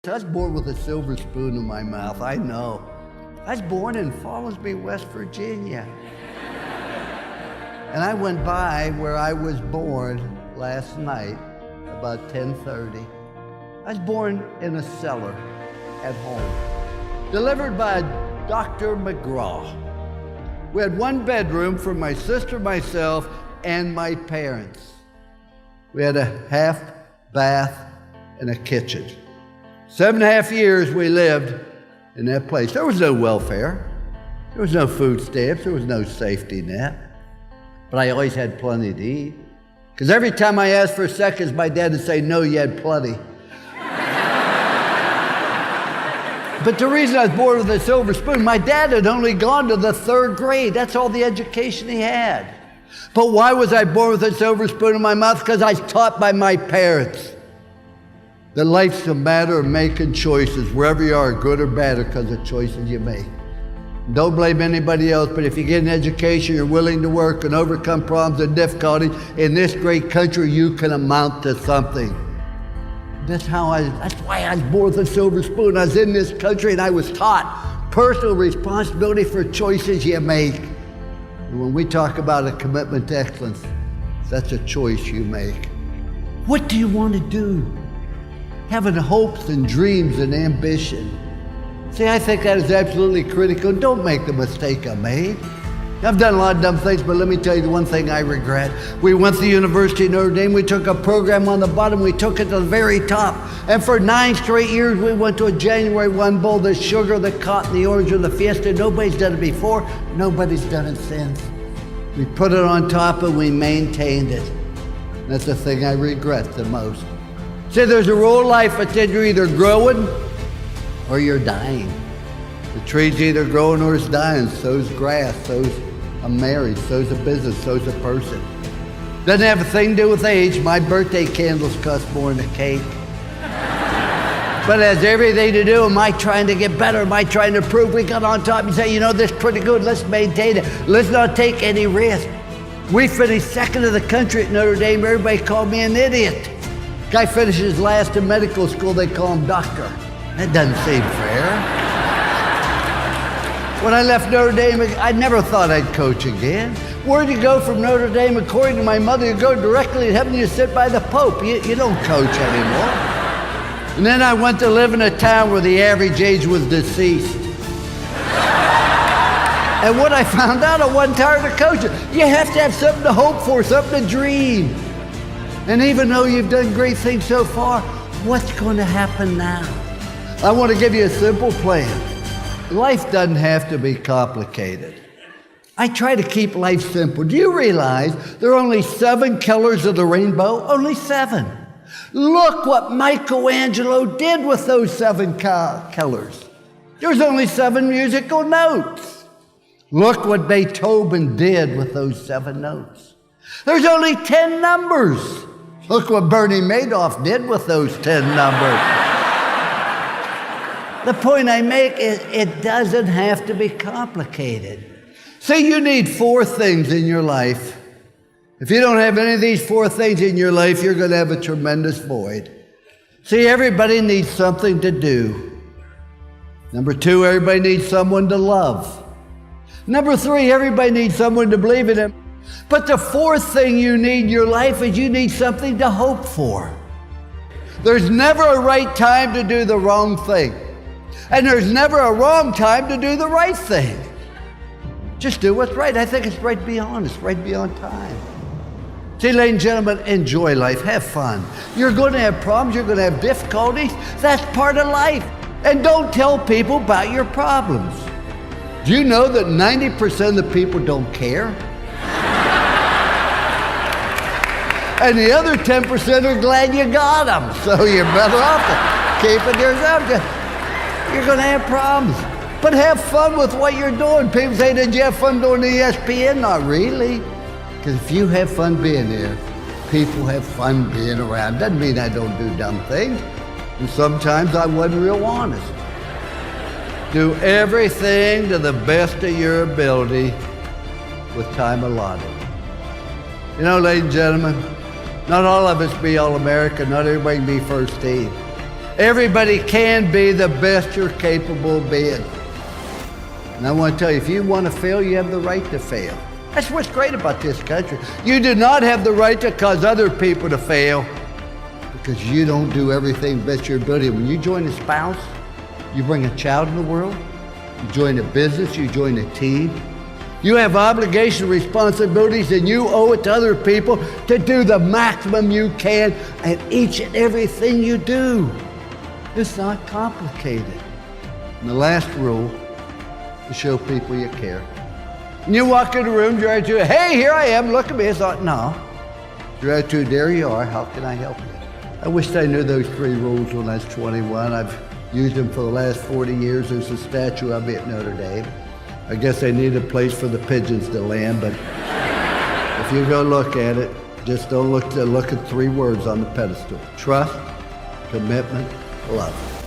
I was born with a silver spoon in my mouth, I know. I was born in Fallsby, West Virginia. And I went by where I was born last night, about 10:30. I was born in a cellar at home, delivered by Dr. McGraw. We had one bedroom for my sister, myself, and my parents. We had a half bath and a kitchen. 7.5 years we lived in that place. There was no welfare. There was no food stamps. There was no safety net. But I always had plenty to eat. Because every time I asked for seconds, my dad would say, "No, you had plenty." But the reason I was born with a silver spoon, my dad had only gone to the 3rd grade. That's all the education he had. But why was I born with a silver spoon in my mouth? Because I was taught by my parents that life's a matter of making choices, wherever you are, good or bad, because of choices you make. Don't blame anybody else, but if you get an education, you're willing to work and overcome problems and difficulties, in this great country, you can amount to something. That's why I was born with a silver spoon. I was in this country and I was taught personal responsibility for choices you make. And when we talk about a commitment to excellence, that's a choice you make. What do you want to do? Having hopes and dreams and ambition. See, I think that is absolutely critical. Don't make the mistake I made. I've done a lot of dumb things, but let me tell you the one thing I regret. We went to the University of Notre Dame. We took a program on the bottom. We took it to the very top. And for 9 straight years, we went to a January 1 bowl, the sugar, the cotton, the orange, or the fiesta. Nobody's done it before. Nobody's done it since. We put it on top and we maintained it. That's the thing I regret the most. See, there's a rule in life that said you're either growing or you're dying. The tree's either growing or it's dying. So's grass, so's a marriage, so's a business, so's a person. Doesn't have a thing to do with age. My birthday candles cost more than a cake. But it has everything to do, am I trying to get better? Am I trying to improve? We got on top and say, you know, this is pretty good, let's maintain it. Let's not take any risk. We finished 2nd in the country at Notre Dame. Everybody called me an idiot. Guy finishes last in medical school, they call him doctor. That doesn't seem fair. When I left Notre Dame, I never thought I'd coach again. Where'd you go from Notre Dame? According to my mother, you go directly to heaven, you sit by the Pope. You don't coach anymore. And then I went to live in a town where the average age was deceased. And what I found out, I wasn't tired of coaching. You have to have something to hope for, something to dream. And even though you've done great things so far, what's going to happen now? I want to give you a simple plan. Life doesn't have to be complicated. I try to keep life simple. Do you realize there are only 7 colors of the rainbow? Only 7. Look what Michelangelo did with those 7 colors. There's only 7 musical notes. Look what Beethoven did with those 7 notes. There's only 10 numbers. Look what Bernie Madoff did with those 10 numbers. The point I make is it doesn't have to be complicated. See, you need 4 things in your life. If you don't have any of these 4 things in your life, you're going to have a tremendous void. See, everybody needs something to do. Number 2, everybody needs someone to love. Number 3, everybody needs someone to believe in them. But the 4th thing you need in your life is you need something to hope for. There's never a right time to do the wrong thing. And there's never a wrong time to do the right thing. Just do what's right. I think it's right to be honest, right to be on time. See, ladies and gentlemen, enjoy life, have fun. You're going to have problems, you're going to have difficulties. That's part of life. And don't tell people about your problems. Do you know that 90% of the people don't care? And the other 10% are glad you got them. So you're better off to keep it yourself. You're going to have problems. But have fun with what you're doing. People say, did you have fun doing the ESPN? Not really. Because if you have fun being there, people have fun being around. Doesn't mean I don't do dumb things. And sometimes I wasn't real honest. Do everything to the best of your ability with time allotted. You know, ladies and gentlemen, not all of us be All-American, not everybody can be first team. Everybody can be the best you're capable of being. And I want to tell you, if you want to fail, you have the right to fail. That's what's great about this country. You do not have the right to cause other people to fail because you don't do everything best your ability. When you join a spouse, you bring a child in the world, you join a business, you join a team. You have obligations, responsibilities, and you owe it to other people to do the maximum you can at each and everything you do. It's not complicated. And the last rule, to show people you care. And you walk in the room, your attitude, hey, here I am, look at me. I thought, no. Your attitude, there you are, how can I help you? I wished I knew those 3 rules when I was 21. I've used them for the last 40 years. There's a statue of me at Notre Dame. I guess they need a place for the pigeons to land, but if you go look at it, just don't look at 3 words on the pedestal. Trust, commitment, love.